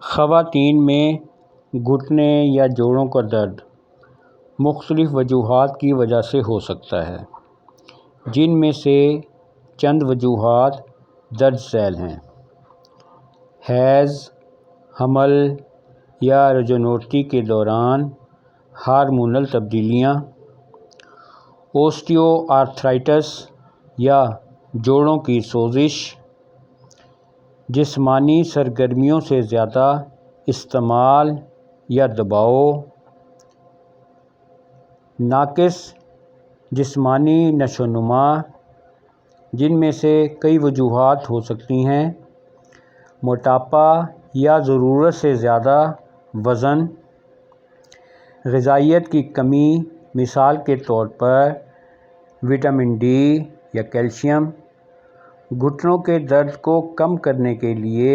خواتین میں گھٹنے یا جوڑوں کا درد مختلف وجوہات کی وجہ سے ہو سکتا ہے، جن میں سے چند وجوہات درج ذیل ہیں: حیض، حمل یا رجونوٹی کے دوران ہارمونل تبدیلیاں، اوسٹیو آرتھرائٹس یا جوڑوں کی سوزش، جسمانی سرگرمیوں سے زیادہ استعمال یا دباؤ، ناقص جسمانی نشوونما، جن میں سے کئی وجوہات ہو سکتی ہیں: موٹاپا یا ضرورت سے زیادہ وزن، غذائیت کی کمی مثال کے طور پر وٹامن ڈی یا کیلشیم۔ گھٹنوں کے درد کو کم کرنے کے لیے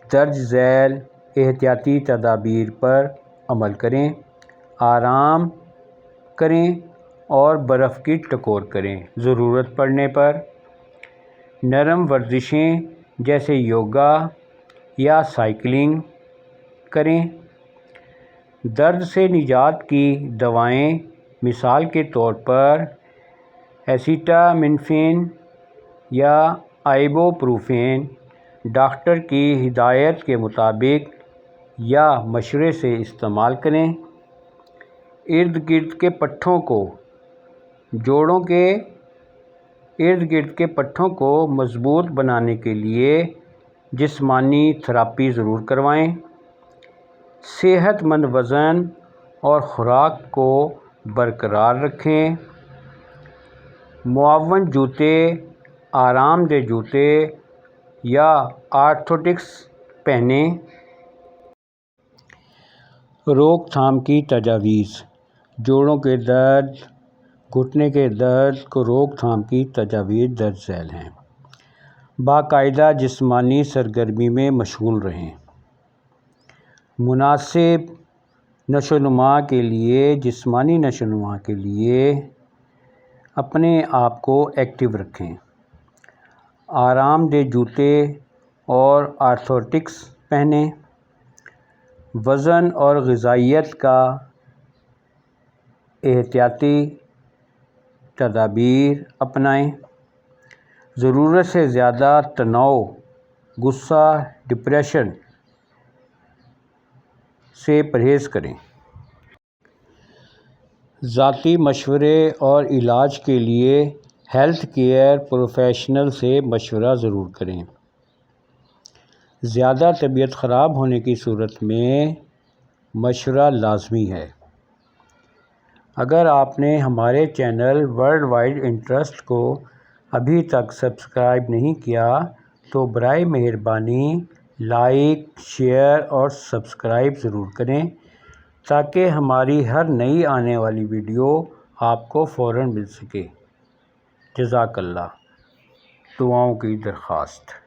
درج ذیل احتیاطی تدابیر پر عمل کریں: آرام کریں اور برف کی ٹکور کریں۔ ضرورت پڑنے پر نرم ورزشیں جیسے یوگا یا سائیکلنگ کریں۔ درد سے نجات کی دوائیں مثال کے طور پر ایسیٹامنوفین یا آئبو پروفین ڈاکٹر کی ہدایت کے مطابق یا مشورے سے استعمال کریں۔ ارد گرد کے پٹھوں کو جوڑوں کے ارد گرد کے پٹھوں کو مضبوط بنانے کے لیے جسمانی تھراپی ضرور کروائیں۔ صحت مند وزن اور خوراک کو برقرار رکھیں۔ معاون جوتے، آرام دہ جوتے یا آرتھوٹکس پہنیں۔ روک تھام کی تجاویز: جوڑوں کے درد، گھٹنے کے درد کو روک تھام کی تجاویز درج ذیل ہیں۔ باقاعدہ جسمانی سرگرمی میں مشغول رہیں۔ مناسب نشوونما کے لیے جسمانی نشوونما کے لیے اپنے آپ کو ایکٹیو رکھیں۔ آرام دہ جوتے اور آرتھوٹکس پہنیں۔ وزن اور غذائیت کا احتیاطی تدابیر اپنائیں۔ ضرورت سے زیادہ تناؤ، غصہ، ڈپریشن سے پرہیز کریں۔ ذاتی مشورے اور علاج کے لیے ہیلتھ کیئر پروفیشنل سے مشورہ ضرور کریں۔ زیادہ طبیعت خراب ہونے کی صورت میں مشورہ لازمی ہے۔ اگر آپ نے ہمارے چینل ورلڈ وائڈ انٹرسٹ کو ابھی تک سبسکرائب نہیں کیا تو برائے مہربانی لائک، شیئر اور سبسکرائب ضرور کریں تاکہ ہماری ہر نئی آنے والی ویڈیو آپ کو فوراً مل سکے۔ جزاک اللہ۔ دعاؤں کی درخواست۔